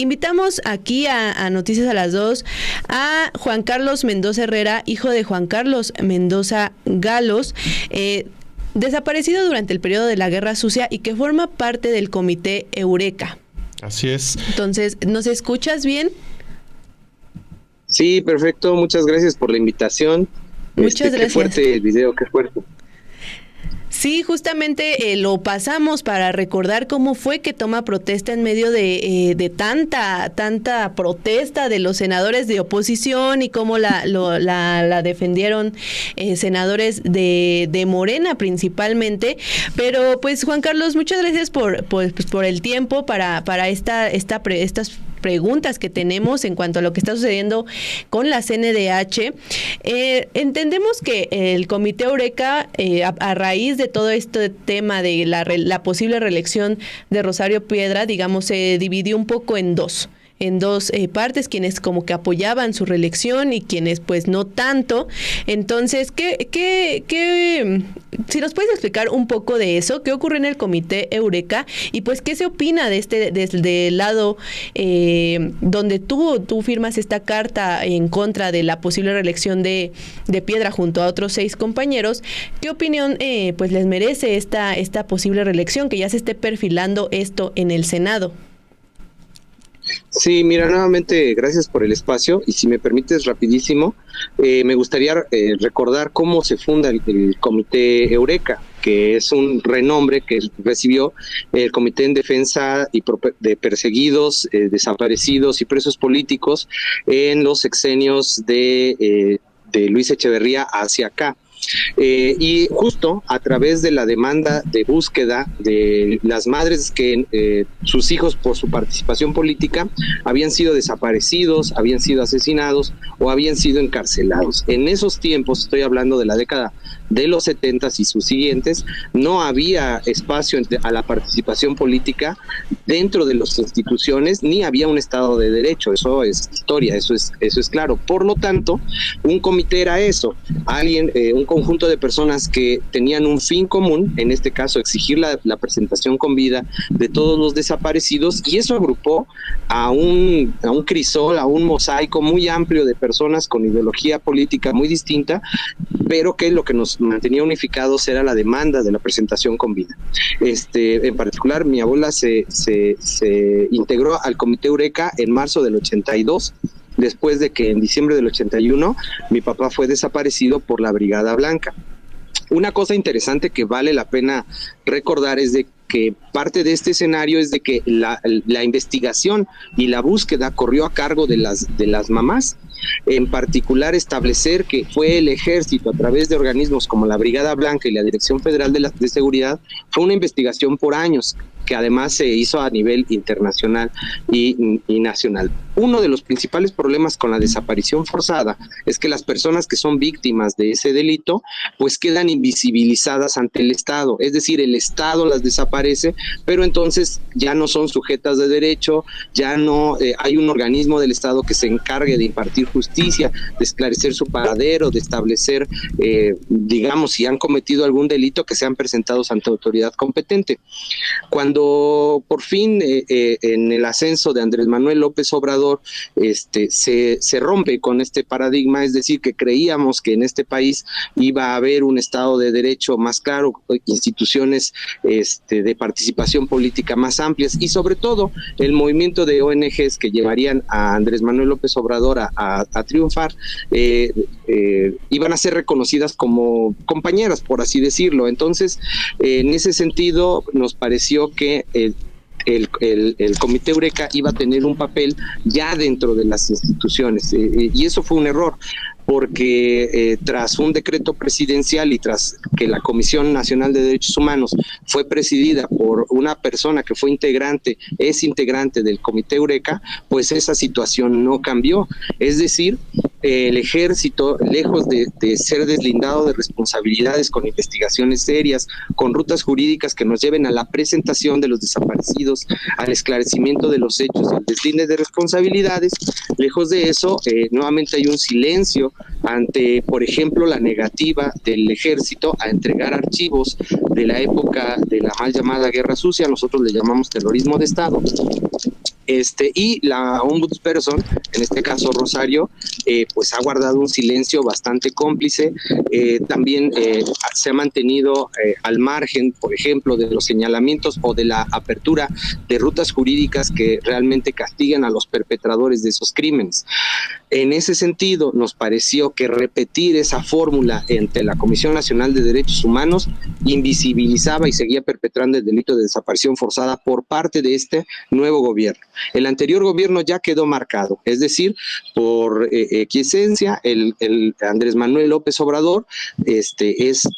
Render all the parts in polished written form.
invitamos aquí a Noticias a las 2 a Juan Carlos Mendoza Herrera, hijo de Juan Carlos Mendoza Galos, desaparecido durante el periodo de la Guerra Sucia y que forma parte del Comité Eureka. Así es. Entonces, ¿nos escuchas bien? Sí, perfecto. Muchas gracias por la invitación. Muchas gracias. Qué fuerte el video, qué fuerte. Sí, justamente lo pasamos para recordar cómo fue que toma protesta en medio de tanta protesta de los senadores de oposición y cómo la defendieron senadores de Morena principalmente. Pero pues Juan Carlos, muchas gracias por el tiempo para estas preguntas que tenemos en cuanto a lo que está sucediendo con la CNDH. Entendemos que el Comité Eureka, a raíz de todo este tema de la posible reelección de Rosario Piedra, digamos, se dividió un poco en dos partes, quienes como que apoyaban su reelección y quienes pues no tanto. Entonces, si nos puedes explicar un poco de eso, qué ocurre en el Comité Eureka y pues qué se opina desde el lado donde tú firmas esta carta en contra de la posible reelección de Piedra junto a otros 6 compañeros. ¿Qué opinión pues les merece esta posible reelección, que ya se esté perfilando esto en el Senado? Sí, mira, nuevamente gracias por el espacio y si me permites rapidísimo, me gustaría recordar cómo se funda el Comité Eureka, que es un renombre que recibió el Comité en Defensa de Perseguidos, Desaparecidos y Presos Políticos en los sexenios de Luis Echeverría hacia acá. Y justo a través de la demanda de búsqueda de las madres que sus hijos por su participación política habían sido desaparecidos, habían sido asesinados o habían sido encarcelados. En esos tiempos, estoy hablando de la década de los 70 y sus siguientes, no había espacio a la participación política dentro de las instituciones, ni había un Estado de Derecho. Eso es historia, eso es claro. Por lo tanto, un comité era eso, un conjunto de personas que tenían un fin común, en este caso exigir la presentación con vida de todos los desaparecidos, y eso agrupó a un crisol, a un mosaico muy amplio de personas con ideología política muy distinta, pero que lo que nos mantenía unificados era la demanda de la presentación con vida. En particular, mi abuela se integró al Comité Eureka en marzo del 82, después de que en diciembre del 81 mi papá fue desaparecido por la Brigada Blanca. Una cosa interesante que vale la pena recordar es de que parte de este escenario es de que la investigación y la búsqueda corrió a cargo de las mamás. En particular, establecer que fue el ejército a través de organismos como la Brigada Blanca y la Dirección Federal de Seguridad. Fue una investigación por años que además se hizo a nivel internacional y nacional. Uno de los principales problemas con la desaparición forzada es que las personas que son víctimas de ese delito pues quedan invisibilizadas ante el Estado, es decir, el Estado las desaparece, pero entonces ya no son sujetas de derecho, ya no hay un organismo del Estado que se encargue de impartir justicia, de esclarecer su paradero, de establecer, digamos, si han cometido algún delito, que sean presentados ante autoridad competente. Cuando por fin en el ascenso de Andrés Manuel López Obrador se rompe con este paradigma, es decir, que creíamos que en este país iba a haber un Estado de Derecho más claro, instituciones de participación política más amplias y sobre todo el movimiento de ONGs que llevarían a Andrés Manuel López Obrador a triunfar, iban a ser reconocidas como compañeras, por así decirlo. Entonces, en ese sentido, nos pareció que el Comité Eureka iba a tener un papel ya dentro de las instituciones, y eso fue un error, porque tras un decreto presidencial y tras que la Comisión Nacional de Derechos Humanos fue presidida por una persona que fue es integrante del Comité Eureka, pues esa situación no cambió. Es decir, el ejército, lejos de ser deslindado de responsabilidades con investigaciones serias, con rutas jurídicas que nos lleven a la presentación de los desaparecidos, al esclarecimiento de los hechos, al deslinde de responsabilidades, lejos de eso, nuevamente hay un silencio ante, por ejemplo, la negativa del ejército a entregar archivos de la época de la mal llamada Guerra Sucia, nosotros le llamamos terrorismo de Estado, Y la ombudsperson, en este caso Rosario, pues ha guardado un silencio bastante cómplice. También se ha mantenido al margen, por ejemplo, de los señalamientos o de la apertura de rutas jurídicas que realmente castigan a los perpetradores de esos crímenes. En ese sentido, nos pareció que repetir esa fórmula ante la Comisión Nacional de Derechos Humanos invisibilizaba y seguía perpetrando el delito de desaparición forzada por parte de este nuevo gobierno. El anterior gobierno ya quedó marcado, es decir, por quiesencia, el Andrés Manuel López Obrador es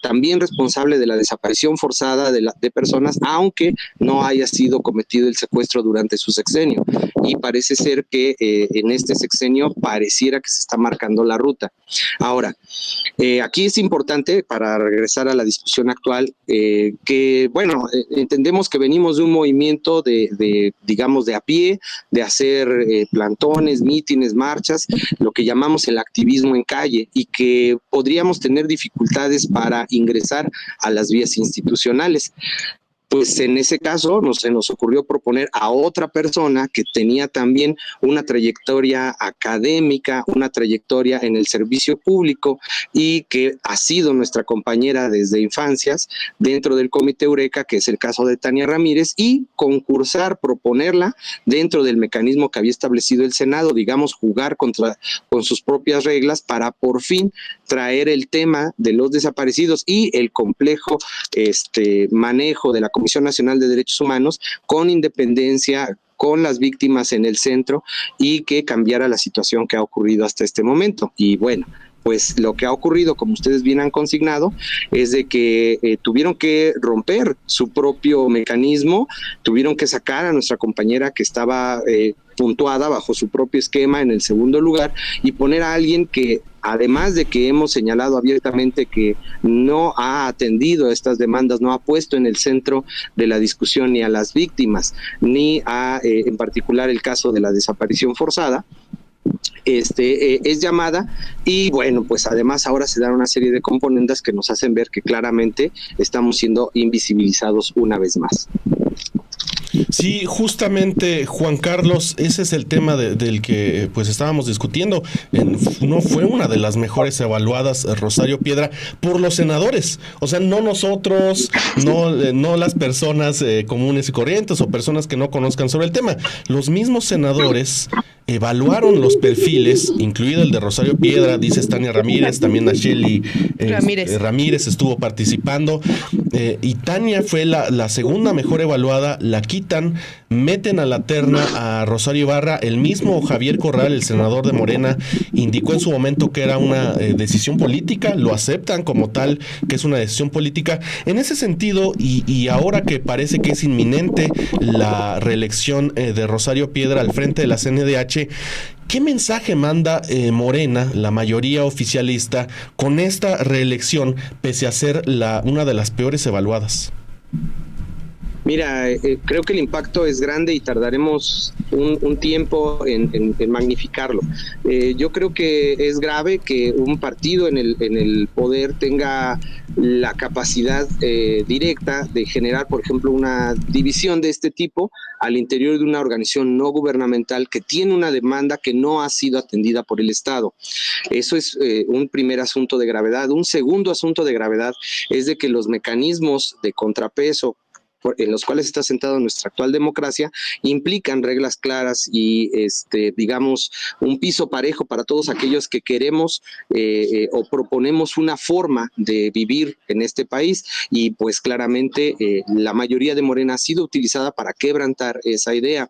también responsable de la desaparición forzada de personas, aunque no haya sido cometido el secuestro durante su sexenio. Y parece ser que en este sexenio pareciera que se está marcando la ruta. Ahora, aquí es importante, para regresar a la discusión actual, que, bueno, entendemos que venimos de un movimiento digamos, de a pie, de hacer plantones, mítines, marchas, lo que llamamos el activismo en calle, y que podríamos tener dificultades para ingresar a las vías institucionales. Pues en ese caso se nos ocurrió proponer a otra persona que tenía también una trayectoria académica, una trayectoria en el servicio público, y que ha sido nuestra compañera desde infancias dentro del Comité Eureka, que es el caso de Tania Ramírez, y concursar, proponerla dentro del mecanismo que había establecido el Senado, digamos, jugar con sus propias reglas para por fin traer el tema de los desaparecidos y el complejo manejo de la Comisión Nacional de Derechos Humanos con independencia, con las víctimas en el centro, y que cambiara la situación que ha ocurrido hasta este momento. Y bueno, pues lo que ha ocurrido, como ustedes bien han consignado, es de que tuvieron que romper su propio mecanismo, tuvieron que sacar a nuestra compañera que estaba puntuada bajo su propio esquema en el segundo lugar, y poner a alguien que, además de que hemos señalado abiertamente que no ha atendido estas demandas, no ha puesto en el centro de la discusión ni a las víctimas, ni a, en particular, el caso de la desaparición forzada, es llamada, y bueno, pues además ahora se dan una serie de componentes que nos hacen ver que claramente estamos siendo invisibilizados una vez más. Sí, justamente, Juan Carlos, ese es el tema del que pues estábamos discutiendo. No fue una de las mejores evaluadas, Rosario Piedra, por los senadores. O sea, no nosotros, no las personas comunes y corrientes o personas que no conozcan sobre el tema. Los mismos senadores evaluaron los perfiles, incluido el de Rosario Piedra, dice Tania Ramírez, también Nacheli Ramírez estuvo participando, y Tania fue la segunda mejor evaluada, la quitan, meten a la terna a Rosario Ibarra. El mismo Javier Corral, el senador de Morena, indicó en su momento que era una decisión política, lo aceptan como tal, que es una decisión política. En ese sentido, y ahora que parece que es inminente la reelección de Rosario Piedra al frente de la CNDH, ¿qué mensaje manda Morena, la mayoría oficialista, con esta reelección, pese a ser una de las peores evaluadas? Mira, creo que el impacto es grande y tardaremos un tiempo en magnificarlo. Yo creo que es grave que un partido en el poder tenga la capacidad directa de generar, por ejemplo, una división de este tipo al interior de una organización no gubernamental que tiene una demanda que no ha sido atendida por el Estado. Eso es un primer asunto de gravedad. Un segundo asunto de gravedad es de que los mecanismos de contrapeso en los cuales está sentada nuestra actual democracia implican reglas claras y digamos un piso parejo para todos aquellos que queremos o proponemos una forma de vivir en este país, y pues claramente la mayoría de Morena ha sido utilizada para quebrantar esa idea.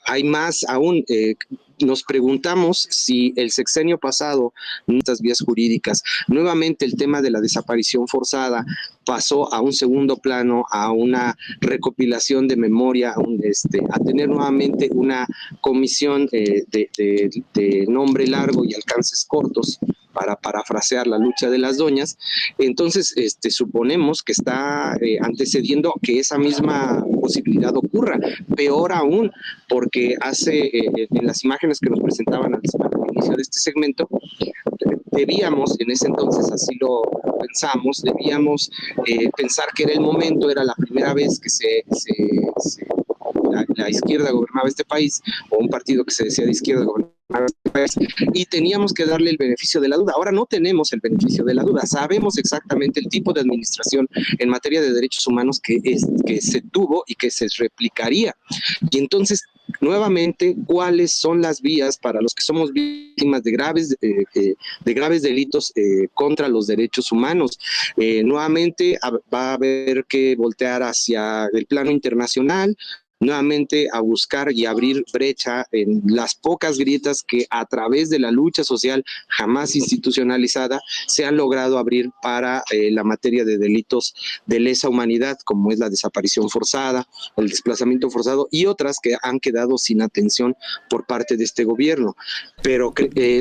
Hay más aún. Nos preguntamos si el sexenio pasado, en estas vías jurídicas, nuevamente el tema de la desaparición forzada pasó a un segundo plano, a una recopilación de memoria, a tener nuevamente una comisión de nombre largo y alcances cortos, para parafrasear la lucha de las doñas. Entonces, suponemos que está antecediendo que esa misma posibilidad ocurra. Peor aún, porque en las imágenes que nos presentaban al inicio de este segmento, debíamos, en ese entonces así lo pensamos, debíamos pensar que era el momento, era la primera vez que la izquierda gobernaba este país, o un partido que se decía de izquierda gobernaba este país, y teníamos que darle el beneficio de la duda. Ahora no tenemos el beneficio de la duda, sabemos exactamente el tipo de administración en materia de derechos humanos que se tuvo y que se replicaría. Y entonces, nuevamente, ¿cuáles son las vías para los que somos víctimas de graves delitos contra los derechos humanos? Nuevamente va a haber que voltear hacia el plano internacional, nuevamente a buscar y abrir brecha en las pocas grietas que a través de la lucha social jamás institucionalizada se han logrado abrir para la materia de delitos de lesa humanidad, como es la desaparición forzada, el desplazamiento forzado y otras que han quedado sin atención por parte de este gobierno. Pero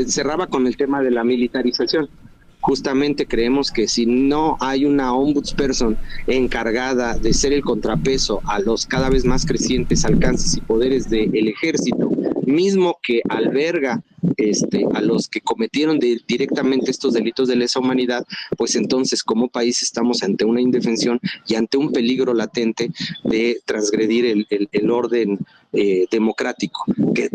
cerraba con el tema de la militarización. Justamente creemos que si no hay una ombudsperson encargada de ser el contrapeso a los cada vez más crecientes alcances y poderes del ejército, mismo que alberga a los que cometieron directamente estos delitos de lesa humanidad, pues entonces como país estamos ante una indefensión y ante un peligro latente de transgredir el orden democrático,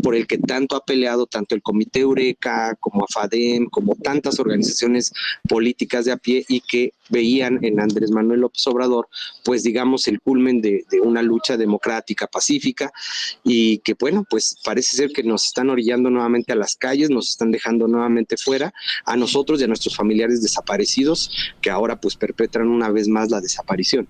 por el que tanto ha peleado tanto el Comité Eureka como AFADEM, como tantas organizaciones políticas de a pie, y que veían en Andrés Manuel López Obrador, pues digamos, el culmen de una lucha democrática, pacífica, y que bueno, pues parece ser que nos están orillando nuevamente a las calles, nos están dejando nuevamente fuera a nosotros y a nuestros familiares desaparecidos, que ahora pues perpetran una vez más la desaparición.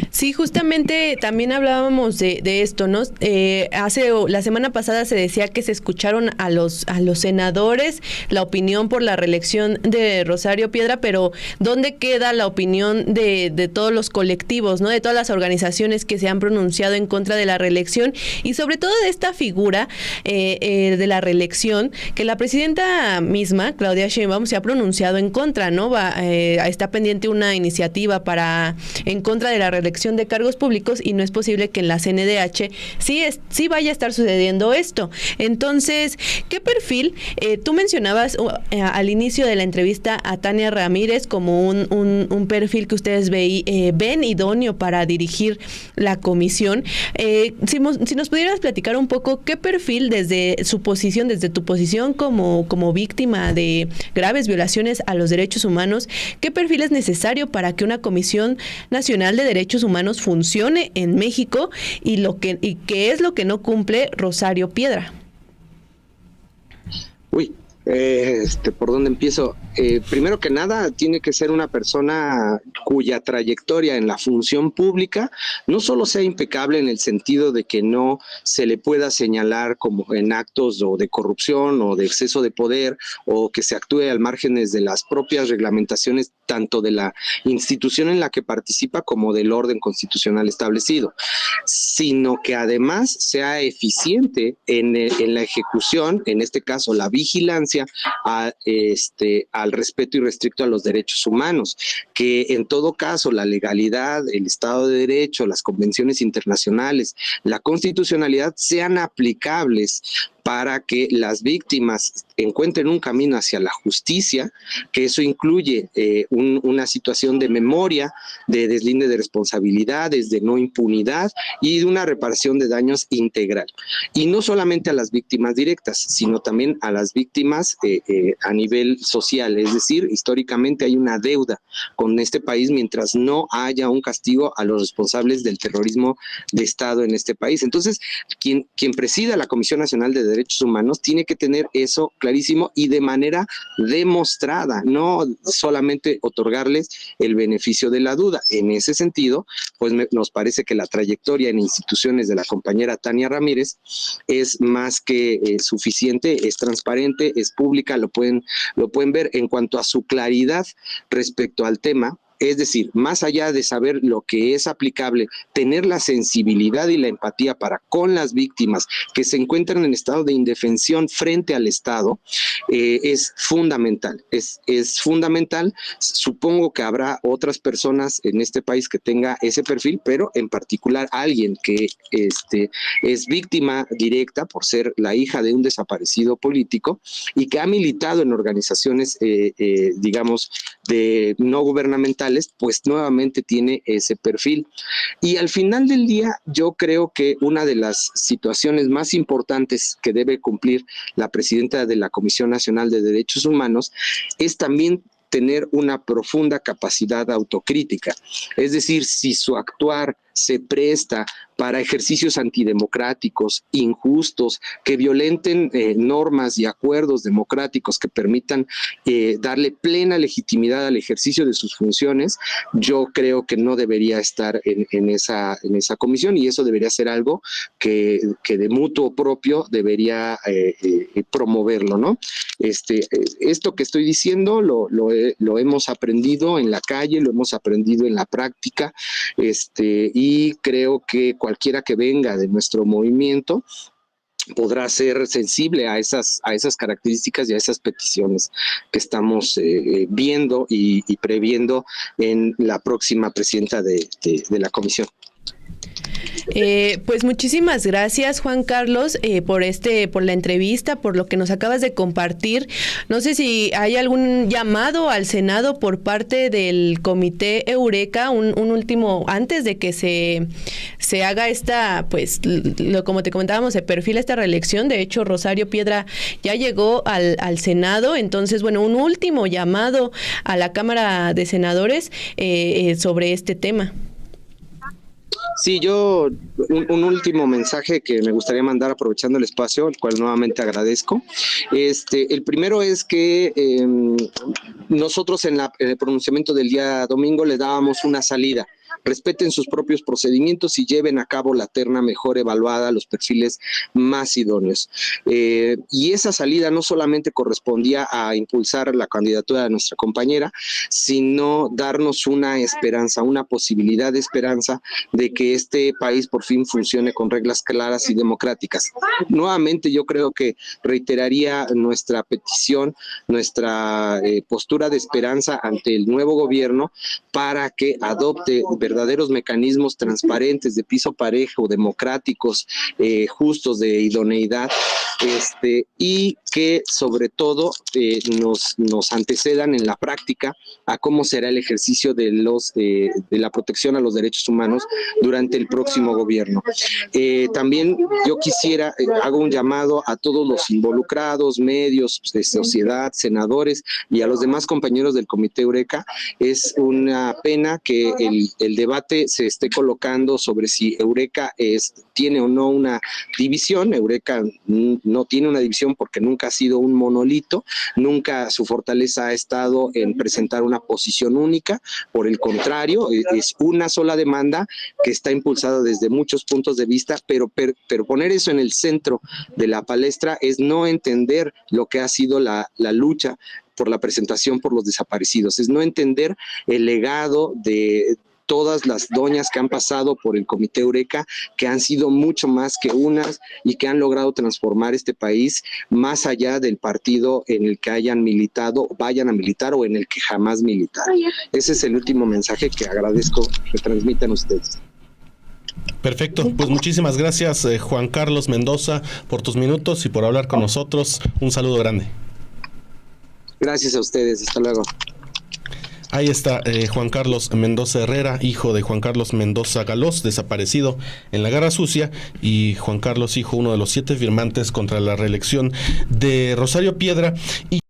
Sí, justamente también hablábamos de esto, ¿no? La semana pasada se decía que se escucharon a los senadores, la opinión por la reelección de Rosario Piedra, pero ¿dónde queda la opinión de todos los colectivos, ¿no? De todas las organizaciones que se han pronunciado en contra de la reelección y sobre todo de esta figura de la reelección, que la presidenta misma, Claudia Sheinbaum, se ha pronunciado en contra, ¿no? Está pendiente una iniciativa en contra de la reelección de cargos públicos y no es posible que en la CNDH sí vaya a estar sucediendo esto. Entonces, ¿qué perfil? Tú mencionabas al inicio de la entrevista a Tania Ramírez como un perfil que ustedes ven idóneo para dirigir la comisión. Si nos pudieras platicar un poco qué perfil desde tu posición como víctima de graves violaciones a los derechos humanos, qué perfil es necesario para que una Comisión Nacional de Derechos Humanos funcione en México y qué es lo que no cumple Rosario Piedra. ¿Por dónde empiezo? Primero que nada, tiene que ser una persona cuya trayectoria en la función pública no solo sea impecable en el sentido de que no se le pueda señalar como en actos o de corrupción o de exceso de poder, o que se actúe al margen de las propias reglamentaciones tanto de la institución en la que participa como del orden constitucional establecido, sino que además sea eficiente en la ejecución, en este caso la vigilancia al respeto irrestricto a los derechos humanos, que en todo caso la legalidad, el Estado de Derecho, las convenciones internacionales, la constitucionalidad sean aplicables para que las víctimas encuentren un camino hacia la justicia, que eso incluye una situación de memoria, de deslinde de responsabilidades, de no impunidad y de una reparación de daños integral. Y no solamente a las víctimas directas, sino también a las víctimas a nivel social. Es decir, históricamente hay una deuda con este país mientras no haya un castigo a los responsables del terrorismo de Estado en este país. Entonces, quien presida la Comisión Nacional de Derechos Humanos tiene que tener eso clarísimo y de manera demostrada, no solamente otorgarles el beneficio de la duda. En ese sentido, pues nos parece que la trayectoria en instituciones de la compañera Tania Ramírez es más que suficiente, es transparente, es pública, lo pueden ver en cuanto a su claridad respecto al tema. Es decir, más allá de saber lo que es aplicable, tener la sensibilidad y la empatía para con las víctimas que se encuentran en estado de indefensión frente al Estado, es fundamental. Es fundamental. Supongo que habrá otras personas en este país que tenga ese perfil, pero en particular alguien que es víctima directa por ser la hija de un desaparecido político y que ha militado en organizaciones, digamos, de no gubernamentales, sociales, pues nuevamente tiene ese perfil. Y al final del día, yo creo que una de las situaciones más importantes que debe cumplir la presidenta de la Comisión Nacional de Derechos Humanos es también tener una profunda capacidad autocrítica. Es decir, si su actuar se presta para ejercicios antidemocráticos, injustos, que violenten normas y acuerdos democráticos que permitan darle plena legitimidad al ejercicio de sus funciones, yo creo que no debería estar en esa comisión, y eso debería ser algo que de mutuo propio debería promoverlo, ¿no? Esto que estoy diciendo lo hemos aprendido en la calle, lo hemos aprendido en la práctica, y creo que cualquiera que venga de nuestro movimiento podrá ser sensible a esas características y a esas peticiones que estamos viendo y previendo en la próxima presidenta de la comisión. Pues muchísimas gracias, Juan Carlos, por la entrevista, por lo que nos acabas de compartir. No sé si hay algún llamado al Senado por parte del Comité Eureka, un último, antes de que se haga esta, pues, como te comentábamos, se perfila esta reelección. De hecho, Rosario Piedra ya llegó al Senado. Entonces, bueno, un último llamado a la Cámara de Senadores sobre este tema. Sí, yo un último mensaje que me gustaría mandar aprovechando el espacio, el cual nuevamente agradezco. El primero es que nosotros en el pronunciamiento del día domingo le dábamos una salida. Respeten sus propios procedimientos y lleven a cabo la terna mejor evaluada, los perfiles más idóneos. Y esa salida no solamente correspondía a impulsar la candidatura de nuestra compañera, sino darnos una esperanza, una posibilidad de esperanza de que este país por fin funcione con reglas claras y democráticas. Nuevamente yo creo que reiteraría nuestra petición, nuestra postura de esperanza ante el nuevo gobierno para que adopte verdaderos mecanismos transparentes, de piso parejo, democráticos, justos, de idoneidad, y que sobre todo nos antecedan en la práctica a cómo será el ejercicio de la protección a los derechos humanos durante el próximo gobierno. También yo quisiera, hago un llamado a todos los involucrados, medios de sociedad, senadores y a los demás compañeros del Comité Eureka. Es una pena que el debate se esté colocando sobre si Eureka tiene o no una división. Eureka no tiene una división porque nunca ha sido un monolito, nunca su fortaleza ha estado en presentar una posición única. Por el contrario, es una sola demanda que está impulsada desde muchos puntos de vista, pero poner eso en el centro de la palestra es no entender lo que ha sido la lucha por la presentación por los desaparecidos, es no entender el legado de todas las doñas que han pasado por el Comité Eureka, que han sido mucho más que unas y que han logrado transformar este país más allá del partido en el que hayan militado, vayan a militar o en el que jamás militaron. Ese es el último mensaje que agradezco que transmitan ustedes. Perfecto, pues muchísimas gracias, Juan Carlos Mendoza, por tus minutos y por hablar con nosotros. Un saludo grande. Gracias a ustedes, hasta luego. Ahí está Juan Carlos Mendoza Herrera, hijo de Juan Carlos Mendoza Galós, desaparecido en la Guerra Sucia, y Juan Carlos, hijo, uno de los 7 firmantes contra la reelección de Rosario Piedra. Y